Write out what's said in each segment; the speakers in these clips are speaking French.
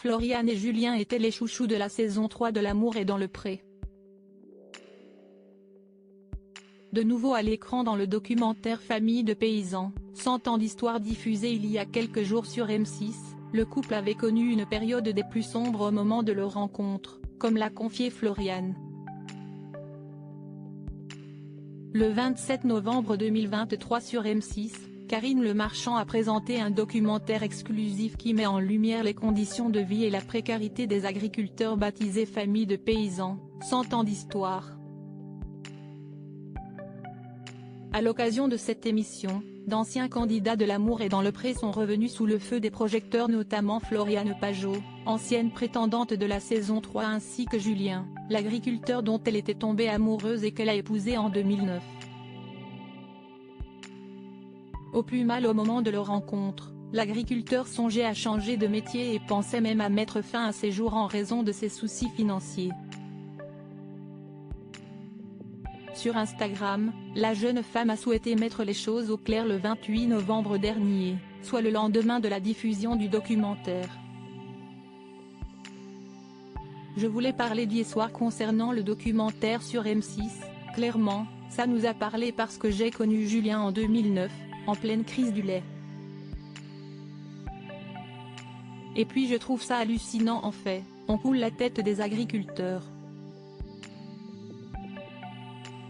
Floriane et Julien étaient les chouchous de la saison 3 de L'amour est dans le pré. De nouveau à l'écran dans le documentaire Famille de paysans, 100 ans d'histoire diffusé il y a quelques jours sur M6, le couple avait connu une période des plus sombres au moment de leur rencontre, comme l'a confié Floriane. Le 27 novembre 2023 sur M6, Karine Le Marchand a présenté un documentaire exclusif qui met en lumière les conditions de vie et la précarité des agriculteurs baptisé Famille de paysans, 100 ans d'histoire. À l'occasion de cette émission, d'anciens candidats de L'amour est dans le pré sont revenus sous le feu des projecteurs, notamment Floriane Pajot, ancienne prétendante de la saison 3, ainsi que Julien, l'agriculteur dont elle était tombée amoureuse et qu'elle a épousé en 2009. Au plus mal au moment de leur rencontre, l'agriculteur songeait à changer de métier et pensait même à mettre fin à ses jours en raison de ses soucis financiers. Sur Instagram, la jeune femme a souhaité mettre les choses au clair le 28 novembre dernier, soit le lendemain de la diffusion du documentaire. Je voulais parler d'hier soir concernant le documentaire sur M6, clairement, ça nous a parlé parce que j'ai connu Julien en 2009, en pleine crise du lait. Et puis je trouve ça hallucinant en fait, on coule la tête des agriculteurs.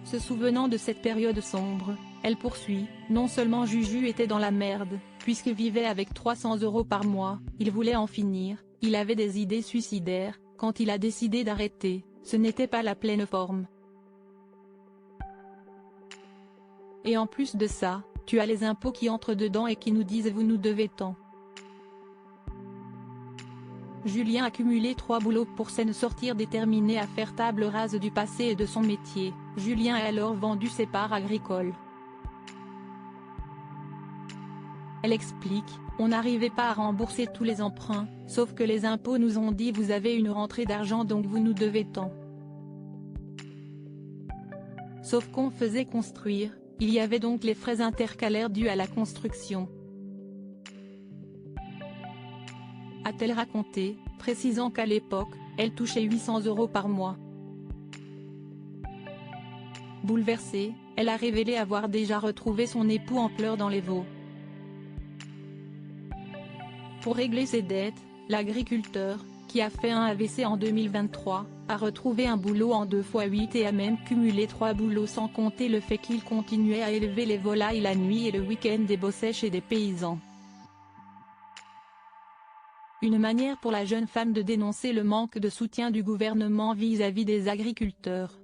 Se souvenant de cette période sombre, elle poursuit, non seulement Juju était dans la merde, puisqu'il vivait avec 300 € par mois, il voulait en finir, il avait des idées suicidaires, quand il a décidé d'arrêter, ce n'était pas la pleine forme. Et en plus de ça, tu as les impôts qui entrent dedans et qui nous disent vous nous devez tant. Julien a cumulé 3 boulots pour s'en sortir, déterminé à faire table rase du passé et de son métier. Julien a alors vendu ses parts agricoles. Elle explique, on n'arrivait pas à rembourser tous les emprunts, sauf que les impôts nous ont dit vous avez une rentrée d'argent donc vous nous devez tant. Sauf qu'on faisait construire, il y avait donc les frais intercalaires dus à la construction. A-t-elle raconté, précisant qu'à l'époque, elle touchait 800 € par mois. Bouleversée, elle a révélé avoir déjà retrouvé son époux en pleurs dans les Vosges. Pour régler ses dettes, l'agriculteur, qui a fait un AVC en 2023, a retrouvé un boulot en 2x8 et a même cumulé 3 boulots sans compter le fait qu'il continuait à élever les volailles la nuit et le week-end et bossait chez des paysans. Une manière pour la jeune femme de dénoncer le manque de soutien du gouvernement vis-à-vis des agriculteurs.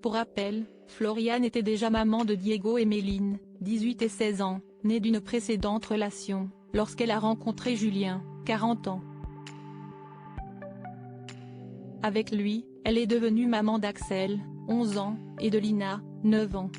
Pour rappel, Floriane était déjà maman de Diego et Méline, 18 et 16 ans, nés d'une précédente relation, lorsqu'elle a rencontré Julien, 40 ans. Avec lui, elle est devenue maman d'Axel, 11 ans, et de Lina, 9 ans.